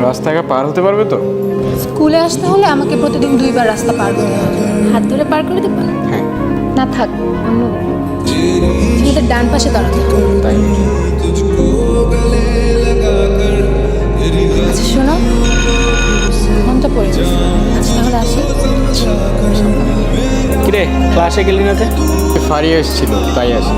রাস্তাটা পার হতে পারবে তো? স্কুলে আসতে হলে আমাকে প্রতিদিন 2 বার রাস্তা পার করতে হবে। হাত ধরে পার করে দেবো? হ্যাঁ। না থাক, অন্য তোমাদের ডান পাশে দাঁড়াতে হবে। তাই? আচ্ছা শোনো, মনটা পড়ে গেছে। আচ্ছা তাহলে আসি। কিরে ক্লাসে গেলি না? ফারিয়া এসেছিল তাই আসি।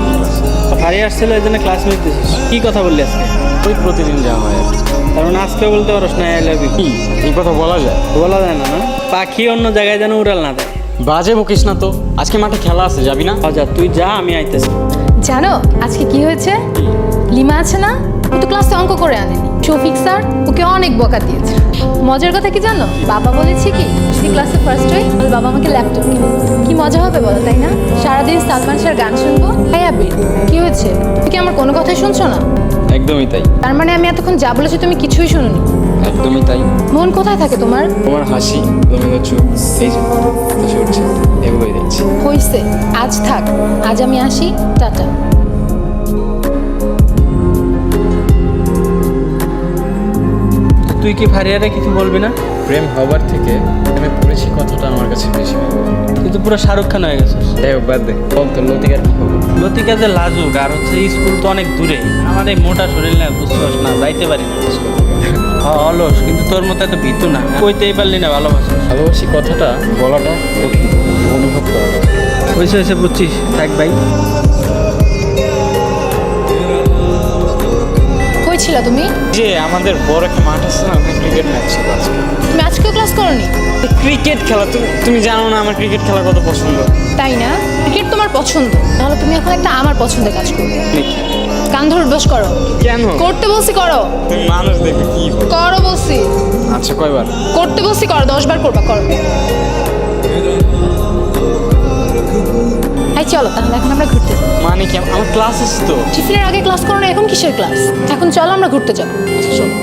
ভারী আসছিল এই জন্য ক্লাস মিস দিছিস। কি কথা বললি আজকে? ওই প্রতিদিন যাওয়া হয় আর কি। তার মানে আজকে বলতে পারস না আই লাভ ইউ? কি এই কথা বলা যায়? বলা যায় না না? পাখি অন্য জায়গায় যেন উড়াল না দেয়। বাজে বকিস না তো, আজকে মাঠে খেলা আছে, যাবি না? যা তুই যা, আমি আইতেছি। জানো আজকে কি হয়েছে? লিমা আছে না, ও তো ক্লাসে অঙ্ক করে আনেনি। শফিক স্যার ওকে অনেক বকা দিয়েছে। মজার কথা কি জানো, বাবা বলেছে কি যদি ক্লাসে ফার্স্ট হই তাহলে বাবা আমাকে ল্যাপটপ কিনে দেবে। কি মজা হবে বলো, তাই না? সারাদিন সালমান শাহর গান শুনবো। হ্যাঁ আবির, কি হয়েছে? তুমি কি আমার কোনো কথাই শুনছো না? একদমই তাই। তার মানে আমি এতক্ষণ যা বলেছি তুমি কিছুই শুনোনি? একদমই তাই। মন কোথায় থাকে তোমার? তোমার হাসি, তুমি হচ্ছে এই যে হাসি উঠছে, এগুলোই দেখছি। হইছে, আজ থাক, আজ আমি আসি, টাটা। তুই কি ফারিয়ারে কিছু বলবি না? প্রেম হবার থেকে আমি পড়েছি কথাটা আমার কাছে বেশি ভালো লাগে। তুই তো পুরো শাহরুখ খান হয়ে গেছিস। যাই হোক বাদ দে, বল তোর লতিকার কি খবর? লতিকা যে লাজুক, আর হচ্ছে স্কুল তো অনেক দূরে। আমার এই মোটা শরীর না, বুঝতে না, যাইতে পারি না। অলস, কিন্তু তোর মতো এত ভীতু না, কইতেই পারলি না ভালোবাসা। ভালোবাসি কথাটা বলাটা কঠিন, অনুভব করা যায়। হয়েছে হয়েছে, বুঝছিস, থাক ভাই। কই ছিলা তুমি? যে আমাদের বড় একটা মাঠ আছে না, ওখানে ক্রিকেট ম্যাচ ছিল আজকে। তুমি আজকেও ক্লাস করোনি? ক্রিকেট খেলা, তুমি জানো না আমার ক্রিকেট খেলা কত পছন্দ। তাই না? ক্রিকেট তোমার পছন্দ, তাহলে তুমি এখন একটা আমার পছন্দের কাজ করবে। দেখি কান ধরে বস করো। কেন? করতে বলছি করো। তুমি মানুষ দেখবে কি বল। করো বলছি। আচ্ছা কয়বার? করতে বলছি করো, 10 বার করবা, করো। এই চলো তাহলে এখন আমরা ঘুরতে যাই। মানে কি, আমার ক্লাস আছে তো। টিফিনের আগে ক্লাস করো না, এখন কিসের ক্লাস? এখন চলো আমরা ঘুরতে যাবো। আচ্ছা চলো।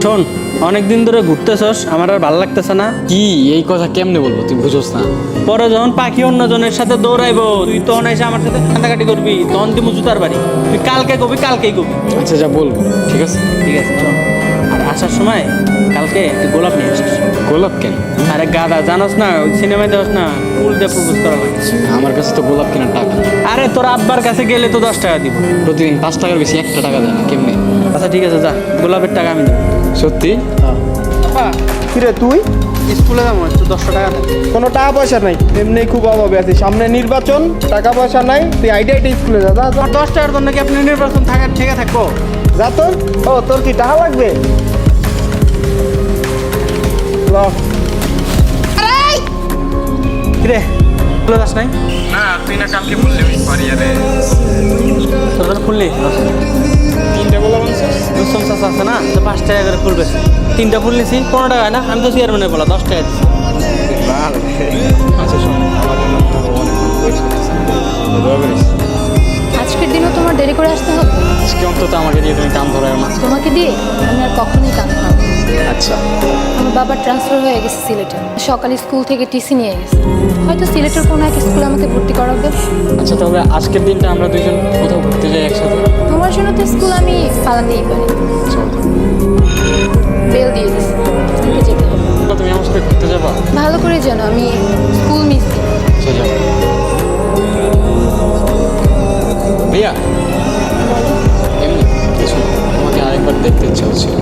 শোন, অনেকদিন ধরে ঘুরতেছস, আমার আর ভালো লাগতেছে না। কি এই কথা কেমনে বলবো, তুই বুঝোস না? পরে যখন পাখি অন্যজনের সাথে দৌড়াইবো, তুই তখন এসে আমার সাথে কান্দাকাটি করবি, তখন তুই জুতার বাড়ি। তুই কালকে কবি, কালকেই কবি। আচ্ছা যা বলবো, ঠিক আছে। ঠিক আছে চল। আর আসার সময় কালকে একটু গোলাপ নিয়ে আসিস। গোলাপ কেন? আরে গাদা, জানোস না ওই সিনেমায় দেখোস না, ফুল দিয়ে প্রপোজ করা লাগে। আমার কাছে তো গোলাপ কেনার টাকা নেই। আরে তোর আব্বার কাছে গেলে তো 10 টাকা দিব। প্রতিদিন 5 টাকার বেশি একটা টাকা দেয় না, কেমনে? আচ্ছা ঠিক আছে, যা, গোলাপের টাকা আমি দেবো। সত্যি? কিরে তুই? স্কুলে যাবো, একটু 10 টাকা দেবো। কোনো টাকা পয়সা নাই, এমনি খুব অভাবে আছি। সামনে নির্বাচন, টাকা পয়সা নাই, তুই আইডিয়া স্কুলে যা যা, যা। আর 10 টাকার জন্য কি আপনি নির্বাচন থাকার থেকে থাকবো? যা তোর। ও তোর কি টাকা লাগবে? ল। কিরে খুলে যাস নাই? না তুই না কালকে বললি ওই পারিয়ারে তোর জন্য খুললি? 3টা গোলাপ আনছিস। রুস্তম চাচা আছে না, তো 5 টাকা করে ফুল বেশি। 3টা ফুল নিছি 15 টাকা না, আমি তো চেয়ারম্যানের বলা 10 টাকা দিচ্ছি। আচ্ছা শোন, আমার জন্য অনেক ওয়েট করতেছে, দোয়া করিস। আজকের দিনও তোমার দেরি করে আসতে হবে? আজকে অন্তত আমাকে দিয়ে তুমি কান ধরায় না। তোমাকে দিয়ে আমি আর কখনোই কান খাবো না। আচ্ছা আমার বাবার ট্রান্সফার হয়ে গেছে সিলেটে। সকালে স্কুল থেকে টিসি নিয়ে গেছে, হয়তো সিলেটের কোনো এক স্কুলে আমাকে ভর্তি করাবে। আচ্ছা তাহলে আজকের দিনটা আমরা দুইজন কোথাও ঘুরতে যাই একসাথে। তোমার জন্য তো স্কুল আমি পালাতেই পারি। চল। বেল দিয়ে দিছি, স্কুলে যেতে হবে। তুমি আমার সাথে ঘুরতে যাবা? ভালো করে জানো আমি স্কুল মিস দিই। আচ্ছা যাও। ভাইয়া এমনি কিছু না, তোমাকে আরেকবার দেখতে ইচ্ছা হচ্ছিল।